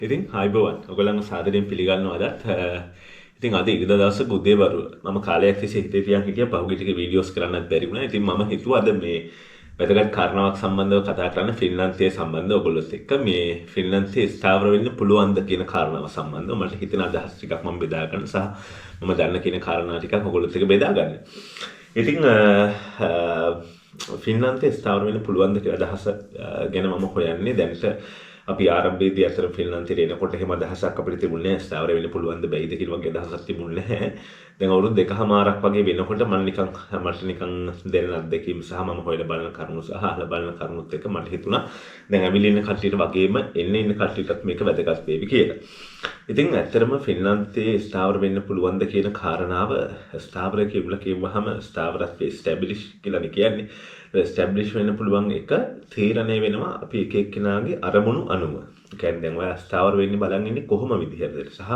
ඉතින් හයිබෝවන් ඔයගොල්ලන්ව සාදරයෙන් පිළිගන්නවා අදත්. ඉතින් අද ඉරිදා දවසක උදේවරු මම කාලයක් තිස්සේ හිතේ තියන් හිටියා පහුගිය ටික වීඩියෝස් කරන්නත් බැරි වුණා. ඉතින් මම හිතුවා අද මේ වැදගත් කාරණාවක් සම්බන්ධව කතා කරන්න ෆින්ලන්තයේ සම්බන්ධව ඔයගොල්ලොත් එක්ක මේ ෆින්ලන්තයේ ස්ථාවර වෙන්න පුළුවන්ද කියන කාරණාව සම්බන්ධව මට හිතෙන අදහස් ටිකක් මම බෙදා ගන්න සහ මම දන්න කියන කාරණා ටිකක් ඔයගොල්ලොත් එක්ක බෙදා ගන්න. ඉතින් ෆින්ලන්තයේ ස්ථාවර වෙන්න පුළුවන්ද කියලා අදහස ගැන මම හොයන්නේ දැන්ට අපි ආරම්භයේදී අතර ෆින්ලන්තයට එනකොට එහෙම අදහසක් අපිට තිබුණේ නැහැ ස්ථාවර වෙන්න පුළුවන්ද බැයිද කියන වගේ අදහසක් තිබුණේ නැහැ. දැන් අවුරුදු දෙකමාරක් වගේ වෙනකොට මට නිකන් දැනෙන අත්දැකීම් සහ මම හොයලා බලන කරුණු සහ අහලා බලන කරුණුත් එක්ක මට හිතුණා දැන් ඇවිල්ලා ඉන්න කට්ටියට වගේම ඉන්න කට්ටියටත් මේක වැදගත් වේවි කියලා. ඉතින් ඇත්තටම ෆින්ලන්තයේ ස්ථාවර වෙන්න පුළුවන්ද කියන කාරණාව ස්ථාවර කියලා කියවහම ස්ථාවරත්වයේ ස්ටැබිලිෂ් කියලා කියන්නේ. ස්ටැබ්ලිෂ් වෙන්න පුළුවන් එක තීරණය වෙනවා අපි එක එක්කෙනාගේ අරමුණු අනුව. ඒ කියන්නේ දැන් ඔයා ස්ථාවර වෙන්න බලන් ඉන්නේ කොහොම විදිහටද සහ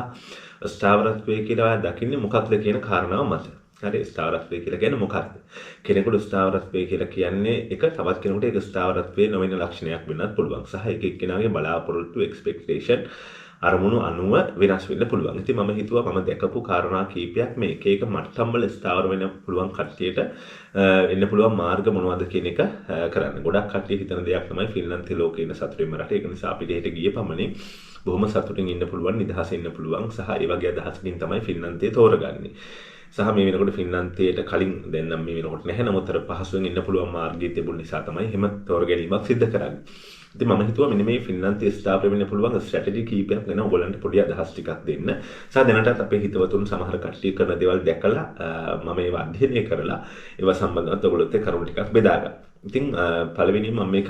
ස්ථාවරත්වයේ කියලා ඔයා දකින්නේ මොකක්ද කියන කාරණාව මත. හරි ස්ථාවරත්වය කියලා කියන්නේ මොකක්ද? කෙනෙකුට ස්ථාවරත්වය කියලා කියන්නේ එක තවත් කෙනෙකුට ඒක ස්ථාවරත්වයේ නොවන ලක්ෂණයක් වෙන්නත් පුළුවන්. සහ එක එක්කෙනාගේ බලාපොරොත්තු එක්ස්පෙක්ටේෂන් අරමුණු අනුව වෙනස් වෙන්න පුළුවන්. ඉතින් මම හිතුවා මම දැකපු කාරණා කීපයක් මේ එක එක මට්ටම් වල ස්ථාවර වෙන්න පුළුවන් කට්ටියට එන්න පුළුවන් මාර්ග මොනවද කියන එක කරන්න. ගොඩක් කට්ටිය හිතන දෙයක් තමයි ෆින්ලන්තේ ලෝකේ ඉන්න සතුටින්ම රට. ඒක නිසා අපිට හෙට ගිය පමණින් බොහොම සතුටින් ඉන්න පුළුවන්, නිදහසේ ඉන්න පුළුවන් සහ ඒ වගේ අදහසකින් තමයි ෆින්ලන්තේ තෝරගන්නේ. සහ මේ වෙනකොට ෆින්ලන්තයට කලින් දැන් නම් මේ වෙනකොට නැහැ. නමුත් අර පහසුවෙන් ඉන්න පුළුවන් මාර්ගය තිබුණ නිසා තමයි එහෙම තෝරගැනීමක් සිදු කරන්නේ. ඉතින් මම හිතුවා මෙන්න මේ ෆින්ලන්තයේ ස්ථාවර වෙන්න පුළුවන් ස්ට්‍රැටජි කීපයක් ගැන ඔයගොල්ලන්ට පොඩි අදහස් ටිකක් දෙන්න. සහ දැනටත් අපේ හිතවතුන් සමහර කට්ටිය කරන දේවල් දැකලා මම ඒවා අධ්‍යයනය කරලා ඒවා සම්බන්ධව ඔයගොල්ලොත් එක්ක කරුණු ටිකක් බෙදා ගන්න. ඉතින් පළවෙනිම මම මේක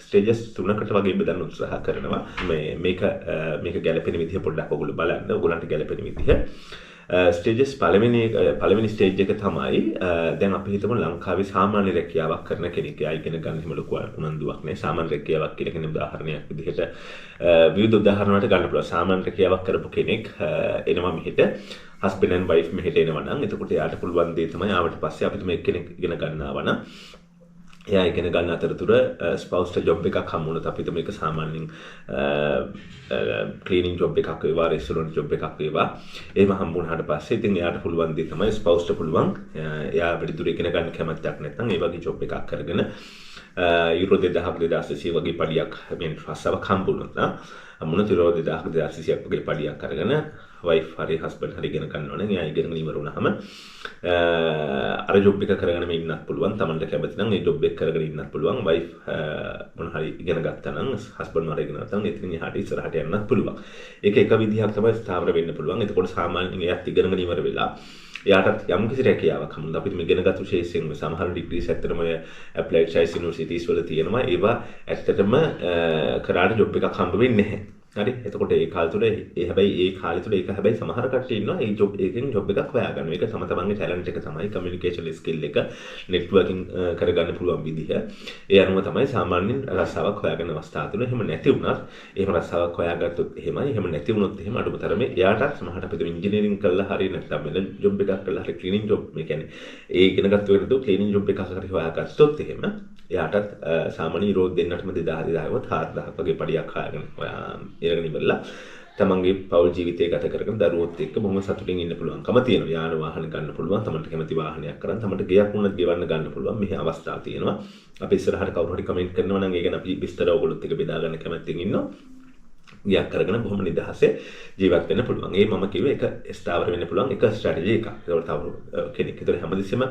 ස්ටේජස් තුනකට වගේ බෙදන්න උත්සාහ කරනවා. මේක ගැලපෙන විදිහ පොඩ්ඩක් ඔයගොල්ලෝ බලන්න. ඔයගොල්ලන්ට ගැලපෙන විදිහ. ස්ටේජස් පළවෙනි ස්ටේජ් එක තමයි දැන් අපි හිතමු ලංකාවේ සාමාන්‍ය රැකියාවක් කරන කෙනෙක් එයා ඉගෙන ගන්න හැම ලොකු උනන්දුවක් නැහැ. සාමාන්‍ය රැකියාවක් කියලා කියන උදාහරණයක් විදිහට විවිධ උදාහරණ වලට ගන්න පුළුවන්. සාමාන්‍ය රැකියාවක් කරපු කෙනෙක් එනවා මෙහෙට හස්බන්ඩ් ඇන්ඩ් වයිෆ් මෙහෙට එනවා නම් එතකොට එයාට පුළුවන් දේ තමයි ආවට පස්සේ අපිට මේ කෙනෙක් ඉගෙන ගන්නවා නම් එයා ඉගෙන ගන්න අතරතුර ස්පවුස්ට ජොබ් එකක් හම්බුනොත් අපිට මේක සාමාන්‍යයෙන් ක්ලීනින් ජොබ් එකක් වේවා රෙස්ටොරන්ට් ජොබ් එකක් වේවා එහෙම හම්බුනහට පස්සේ ඉතින් එයාට පුළුවන් දේ තමයි ස්පවුස්ට පුළුවන් එයා වැඩිදුර ඉගෙන ගන්න කැමැත්තක් නැත්නම් ඒ වගේ ජොබ් එකක් කරගෙන යුරෝ 2000 වගේ පඩියක් මෙන් රස්සාවක් හම්බුනොත් යුරෝ 2000 වගේ පඩියක් අරගෙන වයිෆ් හරි හස්බන්ඩ් හරි ඉගෙන ගන්නවා නම් එයා ඉගෙනගෙන ඉවර වුණාම අර ජොබ් එක කරගෙන ඉන්නත් පුළුවන්. Tamanට කැමති නම් ඒ ජොබ් එක කරගෙන ඉන්නත් පුළුවන්. වයිෆ් මොන හරි ඉගෙන ගත්තා නම් හස්බන්ඩ් මාර ඉගෙන ගත්තා නම් එතනින් එහාට ඉස්සරහට යන්නත් පුළුවන්. ඒක එක විදිහක් තමයි ස්ථාවර වෙන්න පුළුවන්. එතකොට සාමාන්‍යයෙන් එයාත් ඉගෙනගෙන ඉවර වෙලා එයාටත් යම් කිසි රැකියාවක් හම්බුනොත් අපිට මේ ඉගෙනගත්තු ශේෂයෙන් සමහර ඩිග්‍රීස් ඇත්තටම ඔය ඇප්ලයිඩ් සයන්ස් යුනිවර්සිටිස් වල තියෙනවා. ඒවා ඇත්තටම කරාට ජොබ් එකක් හම්බ වෙන්නේ නැහැ. හරි එතකොට ඒ කාලේ තුල හැබැයි ඒ කාලේ තුල ඒක හැබැයි සමහර කට්ටිය ඉන්නවා ඒ ජොබ් එකෙන් ජොබ් එකක් හොයාගන්න. ඒක තමන්ගේ ටැලන්ට් එක තමයි කමියුනිකේෂන් ස්කිල් එක නෙට්වර්කින් කරගන්න පුළුවන් විදිහ. ඒ අනුව තමයි සාමාන්‍යයෙන් රස්සාවක් හොයාගන්න අවස්ථාව තුන. එහෙම නැති වුණත් එහෙම රස්සාවක් හොයාගත්තොත් එහෙමයි. එහෙම නැති වුණොත් එහෙම අඩුම තරමේ එයාට සමහරට අපිට ඉංජිනේරින් කරලා හරි නැත්නම් වෙන ජොබ් එකක් කරලා හරි ක්ලීනින් ජොබ් මේ කියන්නේ ඒ ඉගෙනගත්තු වෙනද ක්ලීනින් ජොබ් එකක් හරි හොයාගත්තොත් එහෙම එයාටත් සාමාන්‍ය යුරෝ දෙන්නටම 2000 වගේ පඩියක් හොයාගෙන ඉරගෙන ඉවරලා තමන්ගේ පෞල් ජීවිතය ගත කරගෙන දරුවොත් එක්ක බොහොම සතුටින් ඉන්න පුළුවන්කම තියෙනවා. යාන වාහන ගන්න පුළුවන්. තමන්ට කැමති වාහනයක් කරන් තමන්ට ගෙයක් වුණත් ගෙවන්න ගන්න පුළුවන්. මෙහි අවස්ථා තියෙනවා. අපි ඉස්සරහට කවුරු හරි කමෙන්ට් කරනවා නම් ඒ ගැන අපි විස්තර ඔයගොල්ලොත් එක්ක බෙදා ගන්න කැමැත්තෙන් ඉන්නවා. ගියක් කරගෙන බොහොම නිදහසේ ජීවත් වෙන්න පුළුවන්. ඒ මම කිව්වේ එක ස්ථාවර වෙන්න පුළුවන් එක ස්ට්‍රැටජි එකක්. ඒකට තව කෙනෙක්. ඒතර හැමදෙස්සෙම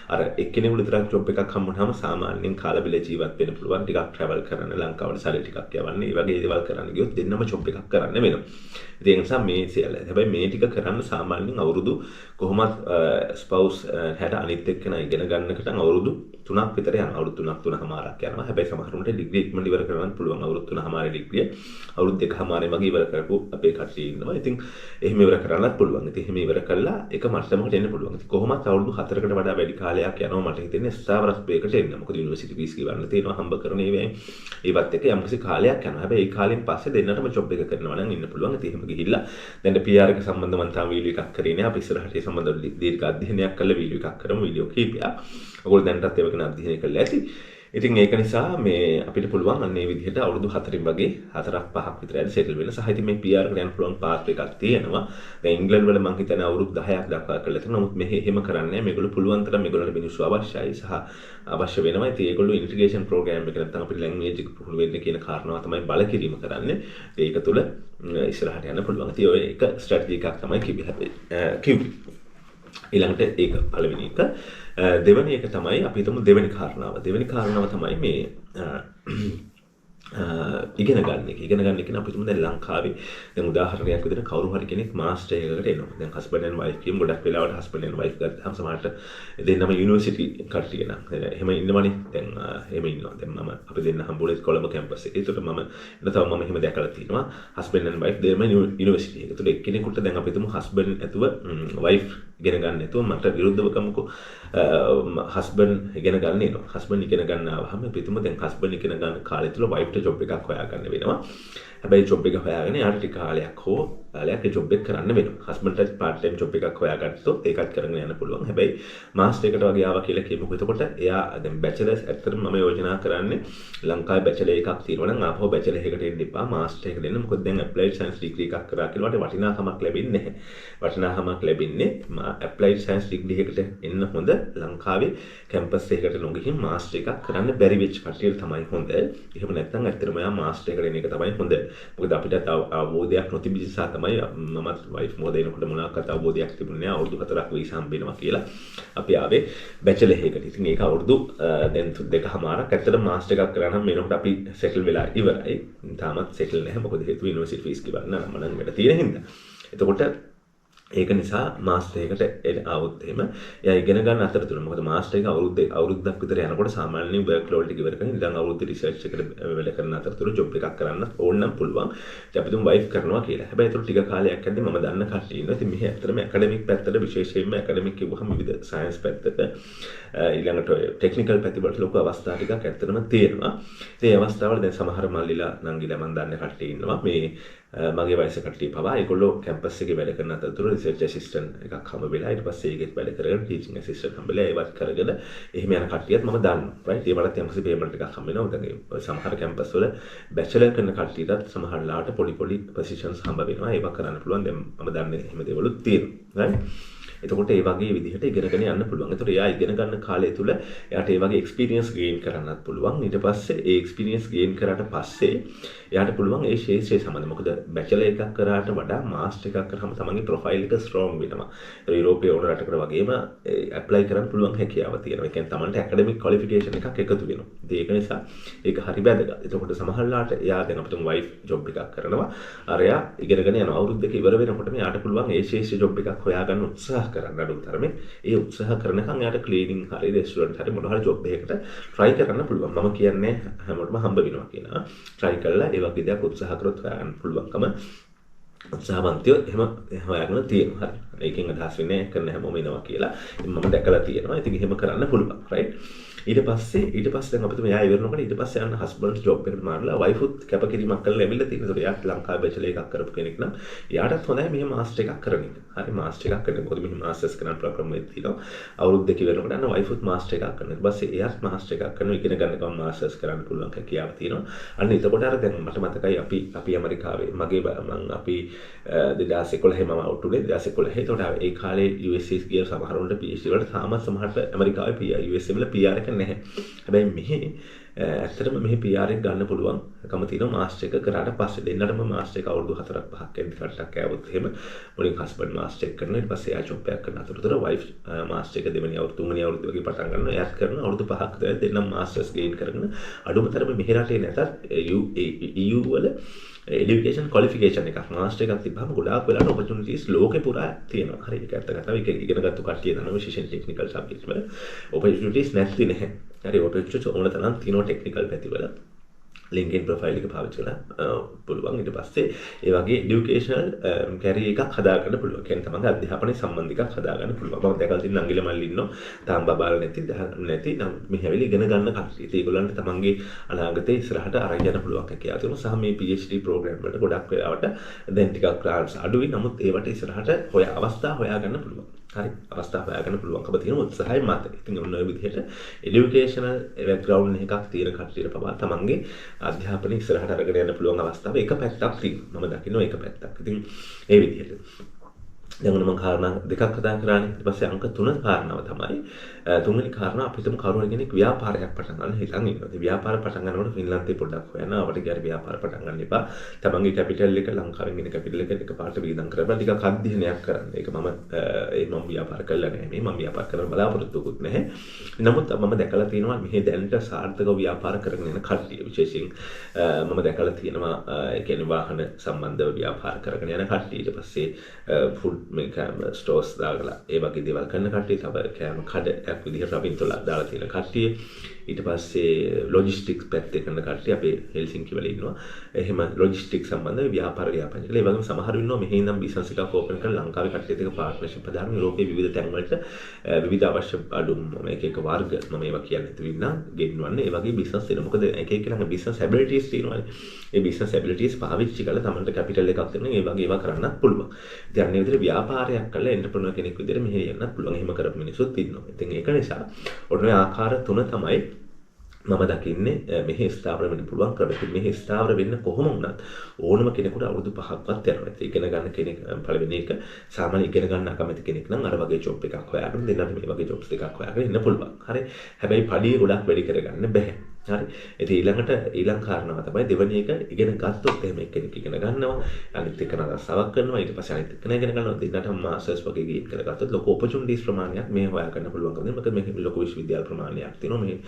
අර එක්කෙනෙකුට විතරක් ජොබ් එකක් හම්බුනහම සාමාන්‍යයෙන් කාලා බිල ජීවත් වෙන්න පුළුවන්. ටිකක් ට්‍රැවල් කරන්න ලංකාවට සල්ලි ටිකක් යවන්න. ඒ වගේ දේවල් කරන්න ගියොත් දෙන්නම ජොබ් එකක් කරන්න වෙනවා. ඒ නිසා මේ සියල්ල. හැබැයි මේ ටික කරන්න සාමාන්‍යයෙන් අවුරුදු කොහොමත් ස්පවුස් හැට අනිත් එක්කෙනා ඉගෙන ගන්නකට අවුරුදු 3ක් විතර යනවා. අවුරුදු 3.5ක් යනවා. හැබැයි සමහරුන්ට ඩිග්‍රී ඉක්මනට ඉවර කරගන්න පුළුවන්. අවුරුදු 3.5 ඩිග්‍රිය අවුරුදු 2.5 වගේ ඉවර කරපු අපේ කට්ටිය ඉන්නවා. ඉතින් එහෙම ඉවර කරන්නත් පුළුවන්. ඉතින් එහෙම ඉවර කළා එක මට්ටමකට එන්න පුළුවන්. ඉතින් කොහොමත් අවුරුදු 4කට වඩා වැඩි කාලයක් යනවා මට හිතෙන්නේ ස්ථාවරත්වයකට එන්න. මොකද යුනිවර්සිටි ෆීස් ගෙවන්න තියෙනවා හම්බ කරන ඒවායින්. ඒවත් එක්ක යම්කිසි කාලයක් යනවා. හැබැයි ඒ කාලෙන් පස්සේ දෙන්නටම ජොබ් එක කරනවා නම් ඉන්න පුළුවන්. ඉතින් එහෙම ගිහිල්ලා දැන් PR එක සම්බන්ධව මම තාම වීඩියෝ එකක් කරේ නෑ. අපි ඉස්සරහට ඒ සම්බන්ධව දීර්ඝ අධ්‍යයනයක් කරලා වීඩියෝ එකක් කරමු. වීඩියෝ කීපයක්. ඔයගොල්ලෝ දැනටත් ඒක ගැන අධ්‍යයනය කරලා ඇති. ඉතින් ඒක නිසා මේ අපිට පුළුවන් අන්න ඒ විදිහට අවුරුදු 4න් වගේ 4-5ක් විතර ඇද සෙටල් වෙන්න. සහ ඉතින් මේ PR එකට යන්න පුළුවන් පාත් එකක් තියෙනවා. දැන් ඉංග්‍රීසි වල මම හිතන්නේ අවුරුදු 10ක් දක්වා කරලා තියෙනවා. නමුත් මෙහෙ එහෙම කරන්නේ නැහැ. මේගොල්ලෝ පුළුවන් තරම් මේගොල්ලන්ට මිනිස්සු අවශ්‍යයි සහ අවශ්‍ය වෙනවා. ඉතින් ඒගොල්ලෝ ඉන්ටිග්‍රේෂන් ප්‍රෝග්‍රෑම් එක නැත්නම් අපිට ලැන්ග්වේජ් එක පුහුණු වෙන්න කියන කාරණාව තමයි බල කිරීම කරන්නේ. ඒක තුළ ඉස්සරහට යන්න පුළුවන්. ඉතින් ඔය එක ස්ට්‍රැටජි එකක් තමයි කිව්වේ. ඊළඟට ඒක පළවෙනි එක. දෙවෙනි එක තමයි අපි හිතමු දෙවෙනි කාරණාව තමයි මේ ඉගෙන ගන්න එක. ඉගෙන ගන්න කියන අපි හිතමු දැන් ලංකාවේ දැන් උදාහරණයක් විදිහට කවුරු හරි කෙනෙක් මාස්ටර් එකකට එනවා. දැන් හස්බන්ඩ් ඇන්ඩ් වයිෆ් කියමු. ගොඩක් වෙලාවට හස්බන්ඩ් ඇන්ඩ් වයිෆ් ගත්තාම සමහරට දෙන්නම යුනිවර්සිටි කට්ටිය නම් එහෙම ඉන්නවනේ. දැන් එහෙම ඉන්නවා. දැන් මම අපි දෙන්න හම්බුනේ කොළඹ කැම්පස් එකේ. ඒකට මම එහෙම දැකලා තියෙනවා. හස්බන්ඩ් ඇන්ඩ් වයිෆ් දෙන්නම යුනිවර්සිටි එකේ. ඒකට එක්කෙනෙකුට දැන් අපි හිතමු හස්බන්ඩ් ඇතුව වයිෆ් ඉගෙන ගන්න නැතුව මට විරුද්ධව කමුකෝ හස්බන්ඩ් ඉගෙන ගන්න එනවා. හස්බන්ඩ් ඉගෙන ගන්න ආවම අපි හිතමු දැන් හස්බන්ඩ් ඉගෙන ගන්න කාලය තුල වයිෆ්ට ජොබ් එකක් හොයාගන්න වෙනවා. හැබැයි ජොබ් එක හොයාගෙන යාට ටික කාලයක් ඒ ජොබ් එක කරන්න වෙනවා. හස්බන්ඩ්ට පාර්ට් ටයිම් ජොබ් එකක් හොයාගත්තොත් ඒකත් කරගෙන යන්න පුළුවන්. හැබැයි මාස්ටර් එකට වගේ ආවා කියලා කියමුකෝ. එතකොට එයා දැන් බැචලර්ස් ඇත්තටම මම යෝජනා කරන්නේ ලංකාවේ බැචලර් එකක් තියෙනවා නම් ආපහු බැචලර් එකකට එන්න එපා. මාස්ටර් එකට එන්න. මොකද දැන් ඇප්ලයිඩ් සයන්ස් ඩිග්‍රී එකක් කරා කියලා වටිනාකමක් ලැබෙන්නේ නැහැ. වටිනාකමක් ලැබෙන්නේ ඇප්ලයිඩ් සයන්ස් ඩිග්‍රී එකකට එන්න හොඳ ලංකාවේ කැම්පස් එකකට නොගිහින් මාස්ටර් එකක් කරන්න බැරි වෙච්ච කට්ටියට තමයි හොඳ. එහෙම නැත්නම් ඇත්තටම යා මාස්ටර් එකට එන එක තමයි හොඳ. මොකද අපිට අවබෝධයක් නොතිබිච්ච නිසා තමයි මමත් වයිෆ් මොකද එනකොට මොනවාක්වත් අවබෝධයක් තිබුණේ නැහැ. අවුරුදු 4ක් වීසා හම්බෙනවා කියලා අපි ආවේ බැචලර් එකකට. ඉතින් ඒක අවුරුදු දැන් 2කමාරක් ඇත්තට මාස්ටර් එකක් කරා නම් මේනකොට අපි සෙටල් වෙලා ඉවරයි. තාමත් සෙටල් නැහැ. මොකද හේතුව යුනිවර්සිටි ෆීස් ගෙවන්න නම් වැඩ තියෙන හින්දා. එතකොට ඒක නිසා මාස්ටර් එකට ආවොත් එහෙම එයා ඉගෙන ගන්න අතරතුර මොකද මාස්ටර් එක අවුරුද්දක් විතර යනකොට සාමාන්‍යයෙන් වර්ක් ලෝඩ් එක ඉවර කරගෙන ඉඳන් අවුරුද්ද රිසර්ච් එකට වැඩ කරන අතරතුර ජොබ් එකක් කරන්න ඕන නම් පුළුවන්. ඉතින් අපි තුන් වයිෆ් කරනවා කියලා. හැබැයි ඒක ටික කාලයක් යද්දී මම දන්න කට්ටිය ඉන්නවා. ඉතින් මෙහි ඇත්තටම ඇකඩමික් පැත්තට විශේෂයෙන්ම ඇකඩමික් කිව්වහම විවිධ සයන්ස් පැත්තට ඊළඟට ටෙක්නිකල් පැතිවලට ලොකු අවස්ථා ටිකක් ඇත්තටම තියෙනවා. ඉතින් ඒ අවස්ථාවල දැන් සමහර මල්ලිලා නංගිලා මම දන්න කට්ටිය ඉන්නවා. මේ මගේ වයස කට්ටිය පවා ඒගොල්ලෝ කැම්පස් එකේ වැඩ කරන අතරතුර රිසර්ච් ඇසිස්ටන්ට් එකක් හම්බ වෙලා ඊට පස්සේ ඒකෙත් වැඩ කරගෙන ටීචින් ඇසිස්ටන්ට් හම්බ වෙලා ඒවත් කරගෙන එහෙම යන කට්ටියත් මම දන්නවා රයිට් ඒ වලත් යම්කිසි පේමන්ට් එකක් හම්බ වෙනවා දැන් සමහර කැම්පස් වල බැචලර් කරන කට්ටියටත් සමහර ලාට පොඩි පොසිෂන්ස් හම්බ වෙනවා ඒවා කරන්න පුළුවන් දැන් මම දන්නේ එහෙම දේවලුත් තියෙනවා රයිට් එතකොට ඒ වගේ විදිහට ඉගෙනගෙන යන්න පුළුවන්. එතකොට එයා ඉගෙන ගන්න කාලය තුල එයාට ඒ වගේ එක්ස්පීරියන්ස් ගේන් කරන්නත් පුළුවන්. ඊට පස්සේ ඒ එක්ස්පීරියන්ස් ගේන් කරාට පස්සේ එයාට පුළුවන් ඒ ශේෂ්ත්‍රය සම්බන්ධ. මොකද බැචලර් එකක් කරාට වඩා මාස්ටර් එකක් කරාම තමන්ගේ ප්‍රොෆයිල් එක ස්ට්‍රෝං වෙනවා. ඒ යුරෝපයේ ඕන රටකට වගේම ඇප්ලයි කරන්න පුළුවන් හැකියාව තියෙනවා. ඒ කියන්නේ තමන්ට ඇකඩමික් ක්වොලිෆිකේෂන් එකක් එකතු වෙනවා. ඒක නිසා ඒක හරි වැදගත්. එතකොට සමහරලාට එයා දැන් අපිට වයිෆ් ජොබ් එකක් කරනවා. අර එයා ඉගෙනගෙන යන අවුරුද්දක ඉවර වෙනකොට එයාට පුළුවන් ඒ ශේෂ්ත්‍ර ජොබ් එකක් හොයාගන්න උත්සාහ කරන්න අඩු තරමේ ඒ උත්සාහ කරනකම් යාට ක්ලීනින් හරි රෙස්ටුරන්ට් හරි මොන හරි ජොබ් එකකට try කරන්න පුළුවන්. මම කියන්නේ හැමෝටම හම්බ වෙනවා කියලා. try කරලා ඒ වගේ දෙයක් උත්සාහ කරොත් හොයාගන්න පුළුවන්කම උත්සාහවන්තයෝ එහෙම හොයාගෙන තියෙනවා. හරි. ඒකෙන් අදහස් වෙන්නේ කරන හැමෝම එනවා කියලා. ඉතින් මම දැකලා තියෙනවා. ඉතින් එහෙම කරන්න පුළුවන්. right? ඊට පස්සේ දැන් අපිට මෙයා ඉවරනකොට ඊට පස්සේ යන හස්බන්ඩ් ජොබ් එකට මාරලා වයිෆුත් කැපකිරීමක් කරලා ලැබිලා තියෙනවා. ඒකට එයාට ලංකාවේ බැචලර් එකක් කරපු කෙනෙක් නම් එයාටත් හොඳයි මෙහෙම මාස්ටර් එකක් කරන එක. හරි මාස්ටර් එකක් කරන. මොකද මෙහෙම මාස්ටර්ස් කරන ප්‍රෝග්‍රෑම් එකක් තියෙනවා. අවුරුදු දෙක ඉවරනකොට යන වයිෆුත් මාස්ටර් එකක් කරනවා. ඊට පස්සේ එයාත් මාස්ටර් එකක් කරනවා. ඉගෙන ගන්න ගමන් මාස්ටර්ස් කරන්න පුළුවන් හැකියාව තියෙනවා. අන්න එතකොට අර දැන් මට මතකයි අපි ඇමරිකාවේ අපි 2011 මම අවුට් උනේ 2011. එතකොට ඒ කාලේ USA ගිය සමහරුන්ට PhD වලට තාමත් සමහරට ඇමරිකාවේ USA වල PR එක නැහැ. හැබැයි මෙහි ඇත්තටම මෙහි PR එක ගන්න පුළුවන්කම තියෙනවා මාස්ටර් එක කරාට පස්සේ දෙන්නටම මාස්ටර් එක අවුරුදු 4ක් 5ක් යන කට්ටක් ආවොත් එහෙම මුලින් හස්බන්ඩ් මාස්ටර් එක කරනවා ඊට පස්සේ එයා ජොබ් එකක් කරන අතරතුර වයිෆ් මාස්ටර් එක දෙවෙනි අවුරුදු තුන්වෙනි අවුරුදු වගේ පටන් ගන්නවා එයාත් කරන අවුරුදු 5ක් විතර දෙන්නම මාස්ටර්ස් ගේන් කරගෙන අඩුම තරමේ මෙහි රටේ නැතත් EU වල education qualification එකක් මාස්ටර් එකක් තිබ්බම ගොඩාක් වෙලාවට opportunities ලෝකේ පුරා තියෙනවා. හරි ඒක ඇත්ත කතාව. ඒක ඉගෙනගත්තු කට්ටිය දන්නවා විශේෂයෙන් technical subjects වල opportunities නැති නැහැ. හරි opportunities ඕන තරම් තියෙනවා technical පැතිවල. LinkedIn profile එක පාවිච්චි කරලා පුළුවන්. ඊට පස්සේ ඒ වගේ educational career එකක් හදාගන්න පුළුවන්. කියන්නේ තමන්ගේ අධ්‍යාපනයේ සම්බන්ධ එකක් හදාගන්න පුළුවන්. මම දැකලා තියෙන අංගිල මල්ලි ඉන්නවා. තාම බබාලා නැති නම් මෙහෙවිලි ඉගෙන ගන්න කට්ටිය. ඒගොල්ලන්ට තමන්ගේ අනාගතේ ඉස්සරහට අරන් යන්න පුළුවන් හැකියාව තියෙනවා. සහ මේ PhD program වලට ගොඩක් වෙලාවට දැන් ටිකක් grants අඩුයි. නමුත් ඒවට ඉස්සරහට අවස්ථා හොයාගන්න පුළුවන්. හරි අවස්ථාව හොයාගන්න පුළුවන්කම තියෙන උත්සාහය මත. ඉතින් ඔන්න ඔය විදිහට এডুকেෂනල් බෑග්ග්‍රවුන්ඩ් එකක් තියෙන කට්ටියට පවා තමන්ගේ අධ්‍යාපනය ඉස්සරහට අරගෙන යන්න පුළුවන් අවස්ථාව එක පැත්තක් තියෙනවා. මම දකිනවා එක පැත්තක්. ඉතින් ඒ විදිහට දැන් මම කාරණා දෙකක් කතා කරානේ. ඊට පස්සේ අංක 3 කාරණාව තමයි තුන්වෙනි කාරණාව අපිටම කවුරු කෙනෙක් ව්‍යාපාරයක් පටන් ගන්න හිතන් ඉන්නවා. ඒ ව්‍යාපාර පටන් ගන්නකොට ෆින්ලන්තේ පොඩ්ඩක් හොයන්න අපිට ගියාර ව්‍යාපාර පටන් ගන්න එපා. තමන්ගේ කැපිටල් එක ලංකාවෙන් එන කැපිටල් එක එකපාරට වියදම් කරලා ටිකක් අධ්‍යයනයක් කරන්න. ඒක මම ව්‍යාපාර කළා නැහැ. මම ව්‍යාපාර කරන්න බලාපොරොත්තුකුත් නැහැ. නමුත් මම දැකලා තියෙනවා මෙහි දැනට සාර්ථකව ව්‍යාපාර කරගෙන යන කට්ටිය විශේෂයෙන් මම දැකලා තියෙනවා ඒ කියන්නේ වාහන සම්බන්ධව ව්‍යාපාර කරගෙන යන කට්ටිය ඊට පස්සේ ෆුඩ් මේ කෑම ස්ටෝර්ස් දාලා ඒ වගේ දේවල් කරන කට්ටිය තව කෑම කඩයක් විදිහට රබින්තොල දාලා තියෙන කට්ටිය ඊට පස්සේ ලොජිස්ටික්ස් පැත්තේ කරන කට්ටිය අපේ හෙල්සින්කි වල ඉන්නවා. එහෙම ලොජිස්ටික්ස් සම්බන්ධව ව්‍යාපාර ව්‍යාපනය කළා. ඒ වගේම සමහරු ඉන්නවා මෙහි ඉඳන් බිස්නස් එකක් ඕපන් කරලා ලංකාවේ කට්ටියත් එක්ක පාර්ට්නර්ෂිප් හදාගෙන යුරෝපයේ විවිධ තැන් වලට විවිධ අවශ්‍ය අඩුම් එක එක වර්ග මම ඒවා කියන්නේ නැතුව ගෙන්නවන්නේ. ඒ වගේ බිස්නස් දෙන මොකද එක එක ළඟ බිස්නස් ඇබිලිටිස් තියෙනවානේ. ඒ බිස්නස් ඇබිලිටිස් පාවිච්චි කරලා තමන්ට කැපිටල් එකක් දෙන්න ඒ වගේ ඒවා කරන්නත් පුළුවන්. ඉතින් අන්න ඒ විදිහට ව්‍යාපාරයක් කරලා එන්ටර්ප්‍රෙනර් කෙනෙක් විදිහට මෙහෙ යන්නත් පුළුවන්. එහෙම කරපු මිනිස්සුත් ඉන්නවා. ඉතින් ඒක නිසා ඔන්න ඔය ආකාර තුන තමයි මම දකින්නේ මෙහි ස්ථාවර වෙන්න පුළුවන් ක්‍රම. මෙහි ස්ථාවර වෙන්න කොහොම වුණත් ඕනම කෙනෙකුට අවුරුදු 5ක්වත් යනවා. ඒක ඉගෙන ගන්න කෙනෙක් පළවෙනි එක සාමාන්‍ය ඉගෙන ගන්න අකමැති කෙනෙක් නම් අර වගේ ජොබ් එකක් හොයාගෙන දෙන්නත් මේ වගේ ජොබ්ස් එකක් හොයාගෙන ඉන්න පුළුවන්. හරි. හැබැයි පඩිය ගොඩක් වැඩි කරගන්න බෑ. හරි. ඉතින් ඊළඟ කාරණාව තමයි දෙවෙනි එක ඉගෙන ගත්තොත් එහෙම කෙනෙක් ඉගෙන ගන්නවා. අනිත් එක නරසාවක් කරනවා. ඊට පස්සේ අනිත් එක ඉගෙන ගන්නවා. දෙන්නටම මාස්ටර්ස් වගේ ගේම් කරගත්තොත් ලොකු ඔපචුනිටිස් ප්‍රමාණයක් මේ හොයා ගන්න පුළුවන්කම. මොකද මේ ලොකු විශ්වවිද්‍යාල ප්‍රමාණයක් තියෙනවා. මේ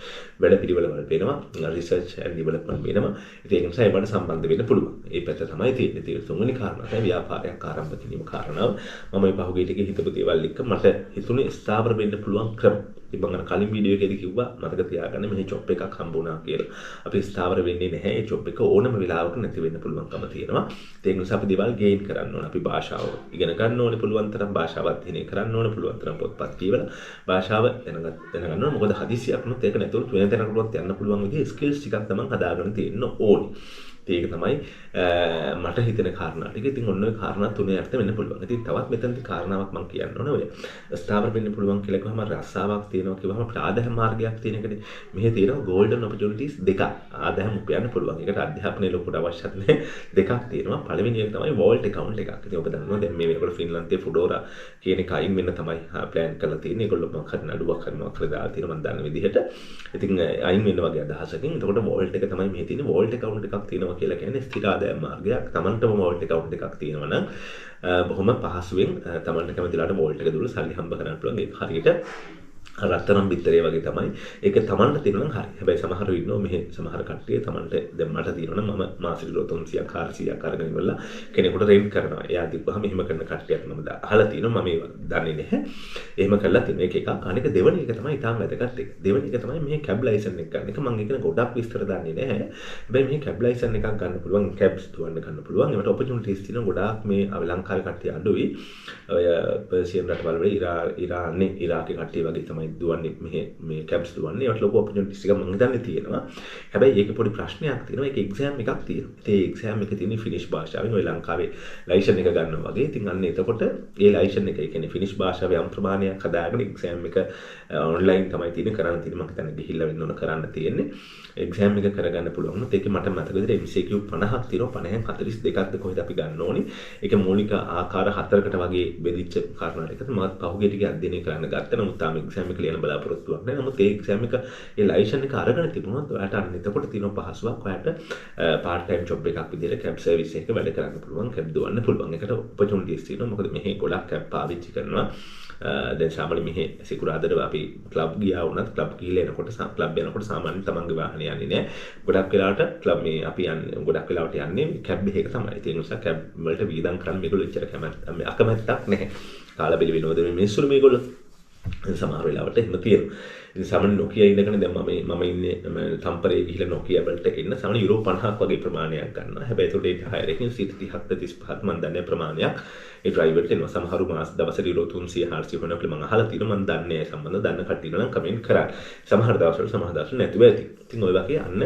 වැඩ පිළිවෙල වල වෙනවා. රිසර්ච් ඇන්ඩ් ඩෙවලොප්මන්ට් වෙනවා. ඉතින් ඒ නිසා ඒවට සම්බන්ධ වෙන්න පුළුවන්. ඒ පැත්ත තමයි තියෙන්නේ. තුන්වෙනි කාරණාව තමයි ව්‍යාපාරයක් ආරම්භ කිරීම කාරණාව. මම මේ පහුගිය ටිකේ හිතපු දේවල් එක්ක මට හිතුනේ ස්ථාවර වෙන්න පුළුවන් ක්‍රම. ඉතින් මම කලින් වීඩියෝ එකේදී කිව්වා මතක තියාගන්න මෙහි ජොබ් එකක් හම්බුණා කියලා. අපි ස්ථාවර වෙන්නේ නැහැ. ඒ ජොබ් එක ඕනම වෙලාවක නැති වෙන්න පුළුවන්කම තියෙනවා. ඒ නිසා අපි දේවල් ගේන් කරන්න ඕන. අපි භාෂාව ඉගෙන ගන්න ඕනේ පුළුවන් තරම් භාෂාව අධ්‍යයනය කරන්න ඕනේ පුළුවන් තරම් පොත්පත් කියවලා භාෂාව දැනගන්න ඕනේ. මොකද හදිසියක් වුණොත් ඒක නැතුව වෙන තැනකටවත් යන්න පුළුවන් විදිහේ ස්කිල්ස් ටිකක් තමයි හදාගන්න තියෙන්න ඕනේ. ඒක තමයි මට හිතෙන කාරණා ටික. ඉතින් ඔන්න ඔය කාරණා තුනේ අර්ථ වෙන්න පුළුවන්. ඉතින් තවත් මෙතනදී කාරණාවක් මම කියන්න ඕනේ. ඔය ස්ථාවර වෙන්න පුළුවන් කියලා කිව්වම රස්සාවක් තියෙනවා කිව්වම අපිට ආදායම් මාර්ගයක් තියෙන එකනේ. මෙහි තියෙනවා golden opportunities දෙකක්. ආදායම් උපයන්න පුළුවන්. ඒකට අධ්‍යාපනයේ ලොකුට අවශ්‍යත් නැහැ. දෙකක් තියෙනවා. පළවෙනි එක තමයි vault account එකක්. ඉතින් ඔබ දන්නවා දැන් මේ වෙනකොට ෆින්ලන්තයේ Foodora කියන එක අයින් වෙන්න තමයි ප්ලෑන් කරලා තියෙන්නේ. ඒගොල්ලෝ මොකක් හරි නඩුවක් කරනවා කියලා දාලා තියෙනවා මම දන්න විදිහට. ඉතින් අයින් වෙන්න වගේ අදහසකින්. එතකොට vault එක තමයි මෙහි තියෙන්නේ. vault account එකක් තියෙනවා කියලා කියන්නේ ස්ථිර ආදායම් මාර්ගයක්. තමන්ටම vault account එකක් තියෙනවා නම් බොහොම පහසුවෙන් තමන්ට කැමතිලාට vault එක දුවලා සල්ලි හම්බ කරන්න පුළුවන්. ඒක හරියට රත්තරන් බිත්තරේ වගේ තමයි. ඒක තමන්ට තියෙනවා නම් හරි. හැබැයි සමහරව ඉන්නවා මෙහෙ සමහර කට්ටිය තමන්ට දැන් මට තියෙනවා නම් මම මාසෙට 300ක් 400ක් අරගෙන ඉවරලා කෙනෙකුට රෙන්ට් කරනවා. එයා දීපුවාම එහෙම කරන කට්ටියක් මම අහලා තියෙනවා. මම ඒක දන්නේ නැහැ. එහෙම කරලා තියෙන එක එකක්. අනික දෙවෙනි එක තමයි ඊටාම වැදගත් එක. දෙවෙනි එක තමයි මේ කැබ් ලයිසන් එක ගන්න එක. මම ඒක ගොඩක් විස්තර දන්නේ නැහැ. හැබැයි මේ කැබ් ලයිසන් එකක් ගන්න පුළුවන්. කැබ්ස් දුවන්න ගන්න පුළුවන්. ඒකට ඔපචුනිටිස් තියෙනවා ගොඩාක් මේ ලංකාවේ කට්ටිය අඩුයි. ඔය පර්සියන් රටවල් වල ඉරාන්නේ ඉරාකේ කට්ටිය වගේ තමයි දුවන්නේ මේ කැබ්ස් දුවන්නේ. ඒකට ලොකු ඔපචුනිටිස් එකක් මම හිතන්නේ තියෙනවා. හැබැයි ඒකේ පොඩි ප්‍රශ්නයක් තියෙනවා. ඒක එක්සෑම් එකක් තියෙනවා. ඉතින් ඒ එක්සෑම් එකේ තියෙන ෆිනිෂ් භාෂාවෙන් ඔය ලංකාවේ ලයිසන් එක ගන්නවා වගේ. ඉතින් අන්න එතකොට ඒ ලයිසන් එක කියන්නේ ෆිනිෂ් භාෂාවේ යම් ප්‍රමාණයක් හදාගෙන එක්සෑම් එක ඔන්ලයින් තමයි තියෙන්නේ කරන්න තියෙන්නේ. මම හිතන්නේ ගිහිල්ලා වෙන්න ඕන කරන්න තියෙන්නේ. එක්සෑම් එක කරගන්න පුළුවන්. ඒකේ මට මතක විදිහට MCQ 50ක් තියෙනවා. 50න් 42ක්ද කොහෙද අපි ගන්න ඕනේ. ඒක මූලික ආකාර 4කට වගේ බෙදිච්ච කාරණා එකද මම පහුගිය ටික අධ්‍යයනය කරන්න ගත්තා. නමුත් තාම එක්සෑම් එක ලියන්න බලාපොරොත්තුවක් නැහැ. නමුත් ඒ එක්සෑම් එක ඒ ලයිසන් එක අරගෙන තිබුණොත් ඔයාලට අන්න එතකොට තියෙන පහසුවක් ඔයාලට part time job එකක් විදිහට කැබ් සර්විස් එකක වැඩ කරන්න පුළුවන්. කැබ් දුවන්න පුළුවන්. ඒකට opportunities තියෙනවා. මොකද මෙහි ගොඩක් කැබ් පාවිච්චි කරනවා. දැන් සාමාන්‍යයෙන් මෙහි සිකුරාදට අපි ක්ලබ් ගියා වුණත් ක්ලබ් ගිහලා එනකොට ක්ලබ් යනකොට සාමාන්‍යයෙන් තමන්ගේ වාහනේ යන්නේ නැහැ. ගොඩක් වෙලාවට ක්ලබ් මේ අපි යන්නේ ගොඩක් වෙලාවට යන්නේ කැබ් එකක තමයි. ඒ නිසා කැබ් වලට වීදම් කරන්න මේගොල්ලෝ එච්චර අකමැත්තක් නැහැ. කාලා බෙලි විනෝද මේ මිනිස්සුරු මේගොල්ලෝ සමහර වෙලාවට එහෙම තියෙනවා. ඉතින් සාමාන්‍ය Nokia ඉන්නකනේ දැන් මම ඉන්නේ තම්පරේ ගිහිලා Nokia වලට එන්න සාමාන්‍ය යුරෝ 50ක් වගේ ප්‍රමාණයක් ගන්නවා. හැබැයි ඒකට ඒක හයර් එකකින් 30ක් 35ක් මම දන්නේ ප්‍රමාණයක් ඒ ඩ්‍රයිවර්ට එනවා. සමහරු මාස දවසට යුරෝ 300 400 වෙනවා කියලා මම අහලා තියෙනවා. මම දන්නේ සම්බන්ධ දන්න කට්ටිය නම් කමෙන්ට් කරා. සමහර දවස්වල නැතුව ඇති. ඉතින් ඔය වගේ අන්න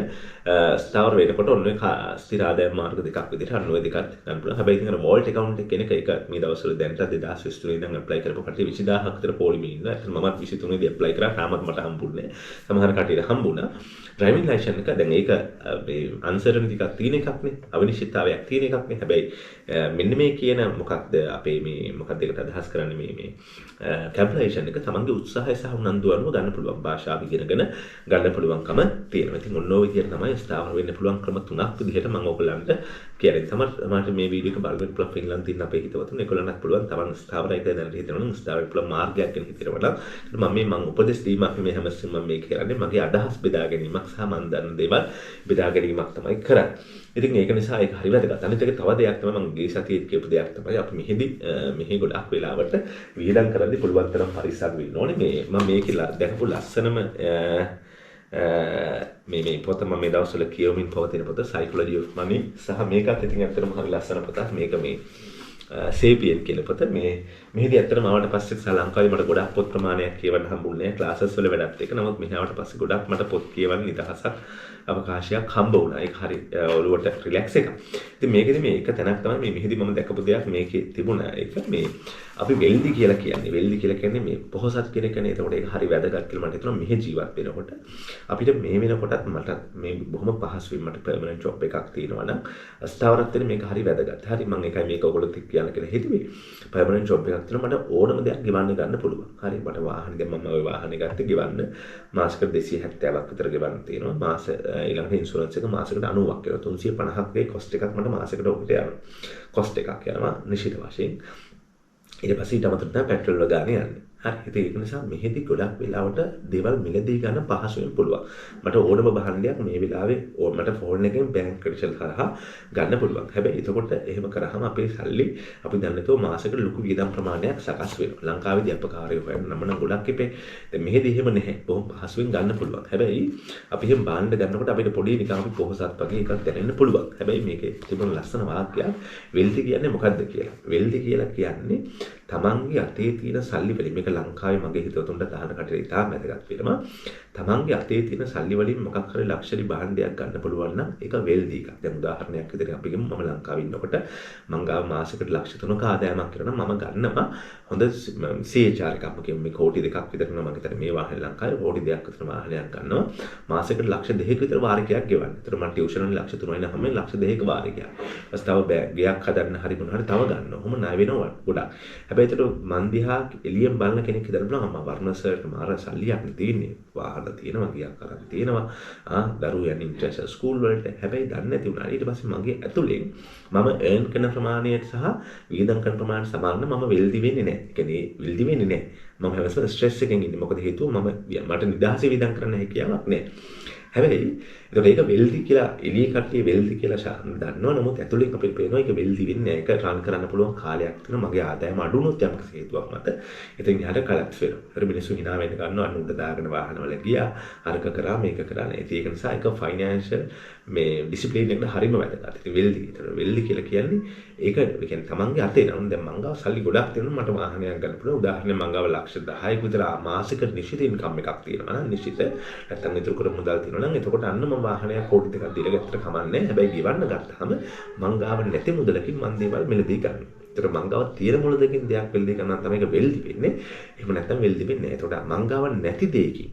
ස්ථාවර වෙනකොට ඔන්න ඔය ස්ථිර ආදායම් මාර්ග දෙකක් විදිහට අන්න ඔය දෙකත් ගන්න පුළුවන්. හැබැයි ඉතින් අර වෝල්ට් account එක කෙනෙක් ඒක මේ දවස්වල දැනට 2023 ඉඳන් ඇප්ලයි කරපු කට්ටිය 20000ක් විතර පොලිමේ ඉන්නවා. ඒත් මමත් 23 දී ඇප්ලයි කරා. තාමත් මට හම්බුන්නේ නැහැ. සමහර කට්ටියට හම්බුණා. ඩ්‍රයිවිං ලයිසන්ස් එක දැන් ඒක මේ අන්සර්ටනිටි එකක් තියෙන එකක් නේ. අවිනිශ්චිතතාවයක් තියෙන එකක් නේ. හැබැයි මෙන්න මේ කියන මොකක්ද අපේ මේ මොකක්ද ඒකට අදහස් කරන්නේ මේ කැම්පලයිසන් එක තමන්ගේ උත්සාහය සහ උනන්දුව අනුව ගන්න පුළුවන්. භාෂාව ඉගෙනගෙන ගන්න පුළුවන්කම තියෙනවා. ඉතින් ඔන්න ඔය විදිහට තමයි ස්ථාවර වෙන්න පුළුවන් ක්‍රම තුනක් විදිහට මම ඔයගොල්ලන්ට කියන්නේ. තමයි මේ වීඩියෝ එක බලන්න පුළුවන් ෆින්ලන්තේ ඉන්න අපේ හිතවතුන් ඒගොල්ලන්ට පුළුවන් තමන් ස්ථාවරයි කියලා දැනට හිතනවා නම් ස්ථාවර පුළුවන් මාර්ගයක් ගැන හිතනවා නම් මම උපදෙස් දීමක් මේ හැමස්සෙම මම මේ කරන්නේ මගේ අදහස් බෙදා ගැනීමක් සහ මම දන්න දේවල් බෙදා ගැනීමක් තමයි කරන්නේ. ඉතින් ඒක නිසා ඒක හරි වැදගත්. අනිත් එක තව දෙයක් තමයි මම ගිය සතියේ කියපු දෙයක් තමයි අපි මෙහි ගොඩක් වෙලාවට විහිදම් කරද්දී පුළුවන් තරම් පරිස්සම් වෙන්න ඕනේ. මම මේකේ දැකපු ලස්සනම මේ පොත මම මේ දවස්වල කියවමින් පවතින පොත Psychology of Money සහ මේකත් ඉතින් ඇත්තටම හරි ලස්සන පොතක්. මේක මේ සේපියන් කියලා පොත මෙහෙදී ඇත්තටම ආවට පස්සේ ලංකාවේ මට ගොඩක් පොත් ප්‍රමාණයක් කියවන්න හම්බුනේ නැහැ ක්ලාසස් වල වැඩත් එක්ක. නමුත් මෙහි ආවට පස්සේ ගොඩක් මට පොත් කියවන්න නිදහසක් අවකාශයක් හම්බ වුණා. ඒක හරි ඔළුවට රිලැක්ස් එකක්. ඉතින් මේකෙදි මේ එක තැනක් තමයි මේ මෙහෙදී මම දැකපු දෙයක් මේකේ තිබුණා. ඒක මේ අපි වෙල්දි කියලා කියන්නේ මේ පොහොසත් කෙනෙක්නේ. ඒතකොට ඒක හරි වැදගත් කියලා මට හිතුණා මෙහෙ ජීවත් වෙනකොට. අපිට මේ වෙනකොටත් මට මේ බොහොම පහසුවෙන් මට පර්මනන්ට් ජොබ් එකක් තියෙනවා නම් අස්ථාවරත් වෙන මේක හරි වැදගත්. හරි මම ඒකයි මේක ඔයගොල්ලොත් එක්ක කියන්න කියලා හිතුවේ. පර්මනන්ට් ජොබ් එකක් තියෙනවා මට ඕනම දෙයක් ගෙවන්න ගන්න පුළුවන්. හරි මට වාහනේ දැන් මම ওই වාහනේ ගත්තේ ගෙවන්න මාසෙකට 270ක් විතර ගෙවන්න තියෙනවා. මාස ඊළඟට ඉන්ෂුරන්ස් එක මාසෙකට 90ක් වෙනවා. 350ක් වේ කොස්ට් එකක් මට මාසෙකට ඔකට යනවා. කොස්ට් එකක් යනවා නිශ්චිත වශයෙන්. ඊට පස්සේ ඊට අමතරව තමයි පෙට්‍රල් වල ගානේ යන්නේ. හරි ඒක නිසා මෙහෙදි ගොඩක් වෙලාවට දේවල් මිලදී ගන්න පහසුවෙන් පුළුවන්. මට ඕනම භාණ්ඩයක් මේ වෙලාවේ මට ෆෝන් එකෙන් බැංක් ක්‍රෙඩිට් හරහා ගන්න පුළුවන්. හැබැයි එතකොට එහෙම කරාම අපේ සල්ලි අපි දන්නතෝ මාසෙකට ලොකු වියදම් ප්‍රමාණයක් සකස් වෙනවා. ලංකාවේදී අපකාරයෝ හොයන්න නම් ගොඩක් එපේ. දැන් මෙහෙදි එහෙම නැහැ. බොහොම පහසුවෙන් ගන්න පුළුවන්. හැබැයි අපි එහෙම භාණ්ඩ ගන්නකොට අපිට පොඩි නිකන් අපි පොහොසත් වගේ එකක් දැනෙන්න පුළුවන්. හැබැයි මේකේ තිබුණ ලස්සන වාක්‍යයක් වෙල්දි කියන්නේ මොකද්ද කියලා. වෙල්දි කියලා කියන්නේ තමන්ගේ අතේ තියෙන සල්ලි වලින් මේක ලංකාවේ මගේ හිතවතුන්ට දාන කටේ ඉතාම වැදගත් වෙනවා. තමන්ගේ අතේ තියෙන සල්ලි වලින් මොකක් හරි ලක්ෂරි භාණ්ඩයක් ගන්න පුළුවන් නම් ඒක වෙල්දි එකක්. දැන් උදාහරණයක් විදිහට අපි ගමු මම ලංකාවේ ඉන්නකොට මං ගාව මාසෙකට ලක්ෂ 3ක ආදායමක් කරනවා මම ගන්නවා හොඳ CHR එකක්. මම මේ කෝටි 2ක් විතර නම් මම හිතන්නේ මේ වාහනේ ලංකාවේ කෝටි 2ක් විතර වාහනයක් ගන්නවා මාසෙකට ලක්ෂ 2ක විතර වාරිකයක් ගෙවන්න. ඒතර මම ටියුෂන් වලින් ලක්ෂ 3යි නම් ලක්ෂ 2ක වාරිකයක්. ඊට තව ගයක් හදන්න හරි මොනවා හරි තව ගන්නවා. ඔහොම ණය වෙනවා ගොඩක්. හැබැයි ඒතර මන් දිහා එළියෙන් බලන කෙනෙක් හිතන්න පුළුවන් අම්මා වර්ණ සර්ට මාර සල්ලියක් නේ තියෙන්නේ. වාහන තියෙනවා ගියක් කරන් තියෙනවා. දරුවෝ යන්නේ ඉන්ටර්නැෂනල් ස්කූල් වලට. හැබැයි දන්නේ නැති වුණා. ඊට පස්සේ මගේ ඇතුලෙන් මම earn කරන ප්‍රමාණයට සහ වියදම් කරන ප්‍රමාණයට සමානව මම වෙල්දි වෙන්නේ නැහැ. ඒ කියන්නේ වෙල්දි වෙන්නේ නැහැ. මම හැමතිස්සෙම ස්ට්‍රෙස් එකකින් ඉන්නේ. මොකද හේතුව මට නිදහසේ වියදම් කරන්න හැකියාවක් නැහැ. හැබැයි ඒකට ඒක වෙල්දි කියලා එළිය කට්ටිය වෙල්දි කියලා දන්නවා. නමුත් ඇතුලෙන් අපිට පේනවා ඒක වෙල්දි වෙන්නේ නැහැ. ඒක රන් කරන්න පුළුවන් කාලයක් තියෙනවා. මගේ ආදායම අඩු වුණොත් යම් හේතුවක් මත ඉතින් යාට කලැප්ස් වෙනවා. හරි මිනිස්සු hina වෙන්න ගන්නවා. අනුන්ට දාගෙන වාහනවල ගියා. අරක කරා මේක කරා නේද. ඒක නිසා ඒක ෆයිනෑන්ෂල් මේ ඩිසිප්ලින් එකට හරිම වැදගත්. ඉතින් වෙල්දි. ඒතර වෙල්දි කියලා කියන්නේ ඒක කියන්නේ තමන්ගේ අතේ නම් දැන් මං ගාව සල්ලි ගොඩක් තියෙනවා මට වාහනයක් ගන්න පුළුවන්. උදාහරණයක් මං ගාව ලක්ෂ 10ක විතර මාසික නිශ්චිත ඉන්කම් එකක් තියෙනවා නම් නිශ්චිත නැත්තම් ඉතුරු කර මුදල් තියෙනවා නම් එතකොට අන්න මම වාහනයක් කෝටි දෙකක් දීලා ගත්තට කමන්නේ. හැබැයි ගෙවන්න ගත්තාම මං ගාව නැති මුදලකින් මං දේවල් මිලදී ගන්නවා. ඒතර මං ගාව තියෙන මුදලකින් දෙයක් වෙල්දි කරනවා තමයි ඒක වෙල්දි වෙන්නේ. එහෙම නැත්තම් වෙල්දි වෙන්නේ නැහැ. ඒතකොට මං ගාව නැති දෙයකින්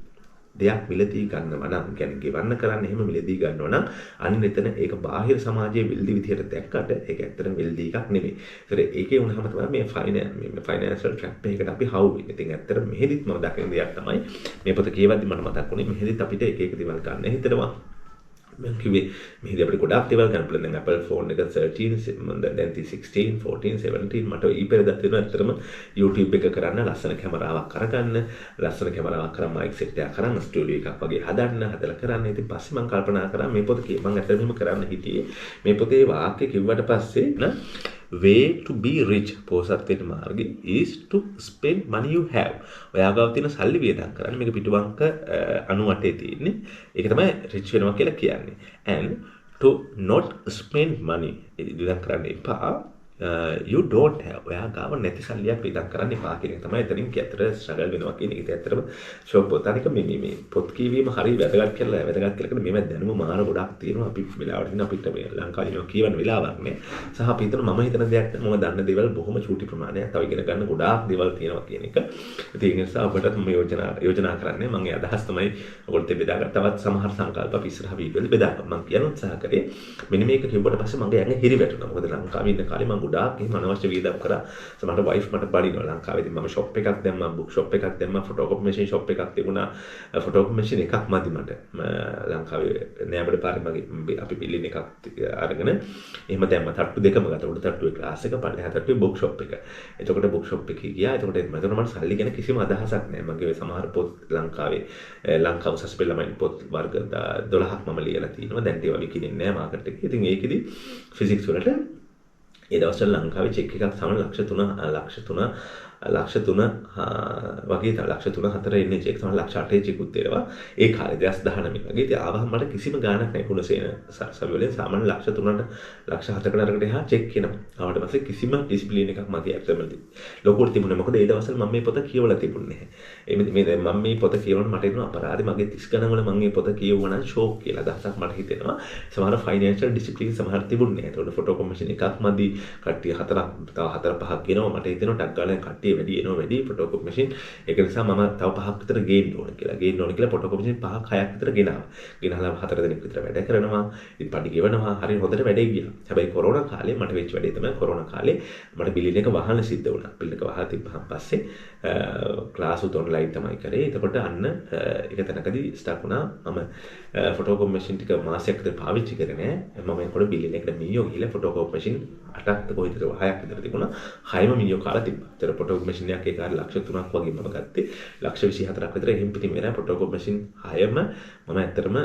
දෙයක් මිලදී ගන්නවා නම් කියන්නේ ගෙවන්න කරන්න එහෙම මිලදී ගන්නවා නම් අන්න එතන ඒක බාහිර සමාජයේ වෙල්දි විදියට දැක්කට ඒක ඇත්තටම වෙල්දි එකක් නෙමෙයි. ඒතර ඒකේ වුණාම තමයි මේ ෆයිනෑන්ෂල් ට්‍රැප් එකකට අපි හවු වෙන්නේ. ඉතින් ඇත්තටම මෙහෙදිත් මම දකින දෙයක් තමයි මේ පොත කියවද්දි මට මතක් වුණේ මෙහෙදිත් අපිට එක එක දේවල් ගන්න හිතෙනවා. මම කිව්වේ මෙහෙදී අපිට ගොඩාක් දේවල් ගන්න පුළුවන්. දැන් Apple phone එක 13 දැන් 16 14 17 මට ඊපෙරදා තියෙනවා ඇත්තටම YouTube එක කරන්න ලස්සන කැමරාවක් අරගන්න ලස්සන කැමරාවක් කරන් මයික් සෙට් එකක් කරන් ස්ටුඩියෝ එකක් වගේ හදලා කරන්න. ඉතින් පස්සේ මම කල්පනා කරා මේ පොත මම ඇත්තටම කරන්න හිටියේ මේ පොතේ වාක්‍ය කිව්වට පස්සේ way to be rich පොහොසත් වෙන්න මාර්ගය is to spend money you have. ඔයා ගාව තියෙන සල්ලි වියදම් කරන්න. මේක පිටුවංක 98 තියෙන්නේ. ඒක තමයි rich වෙනවා කියලා කියන්නේ. And to not spend money වියදම් කරන්න එපා. You don't have. ඔයා ගාව නැති සල්ලියක් වියදම් කරන්න එපා කියන එක තමයි එතනින් ඇත්තට struggle වෙනවා කියන එක. ඇත්තටම ෂොප් පොතනික මේ පොත් කියවීම හරිය වැදගත් කියලා කියන මේව දැනුම මාන ගොඩක් තියෙනවා. අපි වෙලාවට ඉන්න අපිට මේ ලංකාවේ කියවන වෙලාවක් නෑ. සහ අපි හිතන මම හිතන දෙයක් මම දන්න දේවල් බොහොම චූටි ප්‍රමාණයක් තව ඉගෙන ගන්න ගොඩාක් දේවල් තියෙනවා කියන එක. ඒ නිසා ඔබට මම යෝජනා කරන්නේ මම ඒ අදහස් තමයි ඔයගොල්ලෝ බෙදාගන්න. තවත් සමහර සංකල්ප අපි ඉස්සරහ වීඩියෝ වල බෙදාගන්න. මම කියන උත්සාහ කරේ මෙන්න මේක කිව්වට පස්සේ මගේ ඇඟ හිරි වැටුණා. මොකද ලංකාවේ ඉන්න කාලේ මම ගොඩාක් එහෙම අනවශ්‍ය වියදම් කරා. සමහරට වයිෆ් මට බඩිනවා ලංකාවේදී මම ෂොප් එකක් දැම්මා, බුක් ෂොප් එකක් දැම්මා, ෆොටෝකොපි මැෂින් ෂොප් එකක් තිබුණා. ෆොටෝකොපි මැෂින් එකක් මදි මට. ලංකාවේ නෑබඩ පාරේ මගේ අපි බිල්ලින් එකක් අරගෙන එහෙම දැම්මා. තට්ටු දෙකම ගත්තා. උඩ තට්ටුවේ ක්ලාස් එක, පල්ලෙහා තට්ටුවේ බුක් ෂොප් එක. එතකොට බුක් ෂොප් එකේ ගියා. එතකොට මට සල්ලි ගැන කිසිම අදහසක් නෑ. මගේ සමහර පොත් ලංකාවේ ලංකාව උසස් පෙළ ළමයි පොත් වර්ග 12ක් මම ලියලා තියෙනවා. දැන් ඒවා විකිනේ නෑ මාකට් එකේ. ඉතින් ඒකෙදි ෆිසික්ස් වලට ඒ දවස්වල ලංකාවේ චෙක් එකක් සමන ලක්ෂ 3 වගේ තමයි ලක්ෂ 3-4 එන්නේ චෙක් තමයි ලක්ෂ 8 චෙකුත් දෙනවා. ඒ කාලේ 2019 වගේ ඉතින් ආවම මට කිසිම ගාණක් නැහැ කුණසේන සරසවි වලින් සාමාන්‍ය ලක්ෂ 3ට ලක්ෂ 7කට අරකට එහා චෙක් එනවා. ආවට පස්සේ කිසිම ඩිසිප්ලින් එකක් මගේ ඇත්තමදී ලොකුවට තිබුණේ. මොකද ඒ දවස්වල මම මේ පොත කියවලා තිබුණේ නැහැ. මේ දැන් මම මේ පොත කියවනකොට මට හිතෙනවා අපරාධي මගේ 30 ගණන් වල මම මේ පොත කියවුවා නම් ෂෝක් කියලා අදහසක් මට හිතෙනවා. සමහර ෆයිනෑන්ෂල් ඩිසිප්ලින් සමහර තිබුණේ නැහැ. ඒතකොට ෆොටෝ කොමිෂන් එකක් මදි කට්ටිය 4ක් තව 4-5ක් ගෙනවා. මට හිතෙනවා ටක් ගාලා කට්ටිය වැඩි එනවා වැඩි ෆොටෝකොපි මැෂින්. ඒක නිසා මම තව 5ක් විතර ගේන්න ඕන කියලා ෆොටෝකොපි මැෂින් 5ක් 6ක් විතර ගෙනාවා. ගෙනහලා 4 දෙනෙක් විතර වැඩ කරනවා. ඉතින් පඩි ගෙවනවා. හරිය හොඳට වැඩේ ගියා. හැබැයි කොරෝනා කාලේ මට වෙච්ච වැඩේ තමයි කොරෝනා කාලේ මට බිලින් එක වහන්න සිද්ධ වුණා. බිල් එක වහලා තිබ්බහම පස්සේ ක්ලාස් උත් ඔන්ලයින් තමයි කරේ. එතකොට අන්න ඒක තැනකදී ස්ටක් වුණා. මම ෆොටෝකොපි මැෂින් ටික මාසයක් විතර පාවිච්චි කරේ නෑ. මම ඒකට බිලින් එකට මීයෝ ගිහලා ෆොටෝකොපි මැෂින් 8ක් කොහෙද 6ක් විතර තිබුණා. 6ම මීයෝ කාලා තිබ්බා. ඒතර ෆොටෝකොපි මැෂින් එකක් ඒ කාලේ ලක්ෂ 3ක් වගේ මම ගත්තේ. ලක්ෂ 24ක් විතර එහෙම පිටින් වෙනා ෆොටෝකොපි මැෂින් 6ම මම ඇත්තටම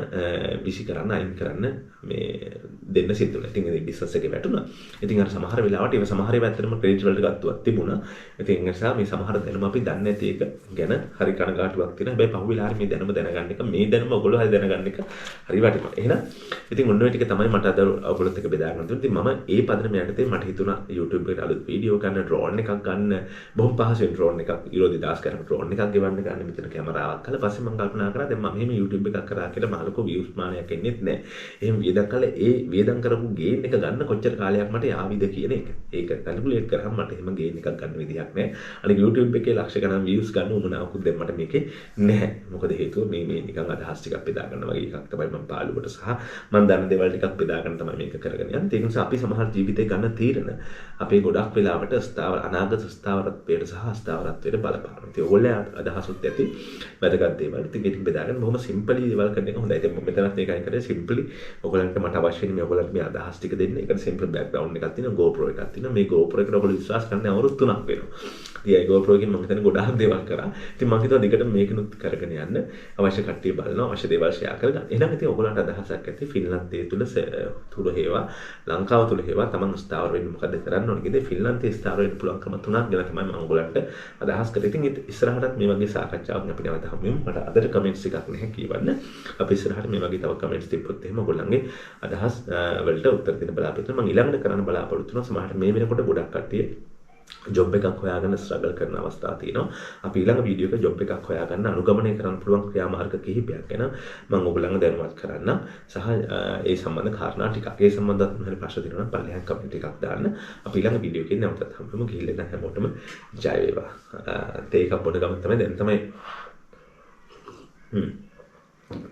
බිසි කරන්න අයින් කරන්න මේ දෙන්න සිද්ධ වුණා. ඉතින් ඒ බිස්නස් එකේ වැටුණා. ඉතින් අර සමහර වෙලාවට ඒ සමහර ඒවා ඇත්තටම ක්‍රෙඩිට් වලට ගත්තවත් තිබුණා. ඉතින් ඒ නිසා මේ සමහර දැනුම අපි දන්නේ නැති එක ගැන හරි කනගාටුවක් තියෙනවා. හැබැයි පහුවෙලා හරි මේ දැනුම දැනගන්න එක මේ දැනුම ඔයගොල්ලෝ හරි දැනගන්න එක හරි වටිනවා. එහෙනම් ඉතින් ඔන්න ඔය ටික තමයි මට අද ඔයගොල්ලොත් එක්ක බෙදා ගන්න තියෙන්නේ. ඉතින් මම ඒ පදනම යටතේ මට හිතුණා YouTube එකට අලුත් වීඩියෝ ගන්න, ඩ්‍රෝන් එකක් ගන්න, බොහොම පහසුවෙන් ඩ්‍රෝන් එකක් Euro 2000 කරන ඩ්‍රෝන් එකක් ගෙවන්න ගන්න මෙතන කැමරාවක් කරලා පස්සේ මම කල්පනා කරා දැන් මම මෙහෙම YouTube එකක් කරා කියලා මාළකෝ views මානයක් එන්නේත් නැහැ. එහෙම වියදම් කළා ඒ වියදම් කරපු ගේම් එක ගන්න කොච්චර කාලයක් මට යාවිද කියන එක. ඒක කැල්කියුලේට් කරාම මට එහෙම ගේම් එකක් ගන්න විදිහක් නැහැ. අනික YouTube එකේ ලක්ෂ ගණන් views ගන්න උමනාවකුත් දැන් මට මේකේ නැහැ. මොකද හේතුව මේ නිකන් අදහස් ටිකක් බෙදා ගන්න වගේ එකක් තමයි මම පාළුවට සහ මම දන්න දේවල් ටිකක් බෙදා ගන්න තමයි මේක කරගෙන යන්නේ. ඒ නිසා අපි සමහර ජීවිතේ ගන්න තීරණ අපේ ගොඩක් වෙලාවට අනාගත ස්ථාවරත්වයට සහ අස්ථාවරත්වයට බලපානවා. ඉතින් ඕගොල්ලෝ අදහසුත් ඇති වැදගත් දේවල්. ඉතින් ඒක බෙදාගෙන බොහොම සිම්පලි දේවල් කරන එක හොඳයි. ඉතින් මම මෙතනත් ඒකයි කරේ සිම්පලි. ඔයගොල්ලන්ට මට අවශ්‍ය වෙන්නේ ඔයගොල්ලන්ට මේ අදහස් ටික දෙන්න. ඒකට සිම්පල් බෑග්ග්‍රවුන්ඩ් එකක් තියෙනවා, GoPro එකක් තියෙනවා. මේ GoPro එකට ඔයගොල්ලෝ විශ්වාස කරන්නේ අවුරුදු 3ක් වෙනවා. ඉතින් ඒ GoPro එකෙන් මම හිතන්නේ ගොඩාක් දේවල් කරා. ඉතින් මම හිතුවා දිගටම මේකනුත් කරගෙන යන්න. අවශ්‍ය කට්ටිය බලනවා, අවශ්‍ය දේවල් ෂෙයා කරගන්න. එහෙනම් ඉතින් ඔයගොල්ලන්ට අදහසක් ඇති ෆින්ලන්තයේ තුල හේවා ලංකාව තුල හේවා තමන් ස්ථාවර වෙන්න මොකද කරන්න ඕනේ කියලා ෆින්ලන්තයේ ස්ථාවර වෙන්න පුළුවන් ක්‍රම 3ක් ගැන තමයි මම ඔයගොල්ලන්ට අදහස් කරේ. ඉතින් ඉස්සරහටත් මේ වගේ සාකච්ඡාවක් අපි නැවත හමු වෙමු. මට අදට කමෙන්ට්ස් එකක් නැහැ කියවන්න. අපි ඉස්සරහට මේ වගේ තව කමෙන්ට්ස් තිබ්බොත් එහෙම ඔයගොල්ලන්ගේ අදහස් වලට උත්තර දෙන්න බලාපොරොත්තු වෙනවා. මම ඊළඟට කරන්න බලාපොරොත්තු වෙනවා. සමහරට මේ වෙනකොට ගොඩක් කට්ටිය ජොබ් එකක් හොයාගන්න ස්ට්‍රගල් කරන අවස්ථා තියෙනවා. අපි ඊළඟ වීඩියෝ එක ජොබ් එකක් හොයාගන්න අනුගමනය කරන්න පුළුවන් ක්‍රියාමාර්ග කිහිපයක් ගැන මම ඔයගොල්ලන්ව දැනුවත් කරන්නම්. සහ ඒ සම්බන්ධ කාරණා ටිකක් ඒ සම්බන්ධව මොනවාරි ප්‍රශ්න තියෙනවා නම් පල්ලෙහාන් කමෙන්ට් එකක් දාන්න. අපි ඊළඟ වීඩියෝ එකේ නැවතත් හම්බෙමු. ගිහිල්ලා හැමෝටම ජය වේවා. තේ එකක් බොන ගමන් තමයි දැන් තමයි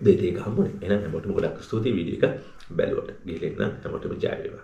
දෙතේ එක හම්බුනේ. එහෙනම් හැමෝටම ගොඩක් ස්තුතියි වීඩියෝ එක බැලුවට. ගිහිල්ලා හැමෝටම ජය වේවා.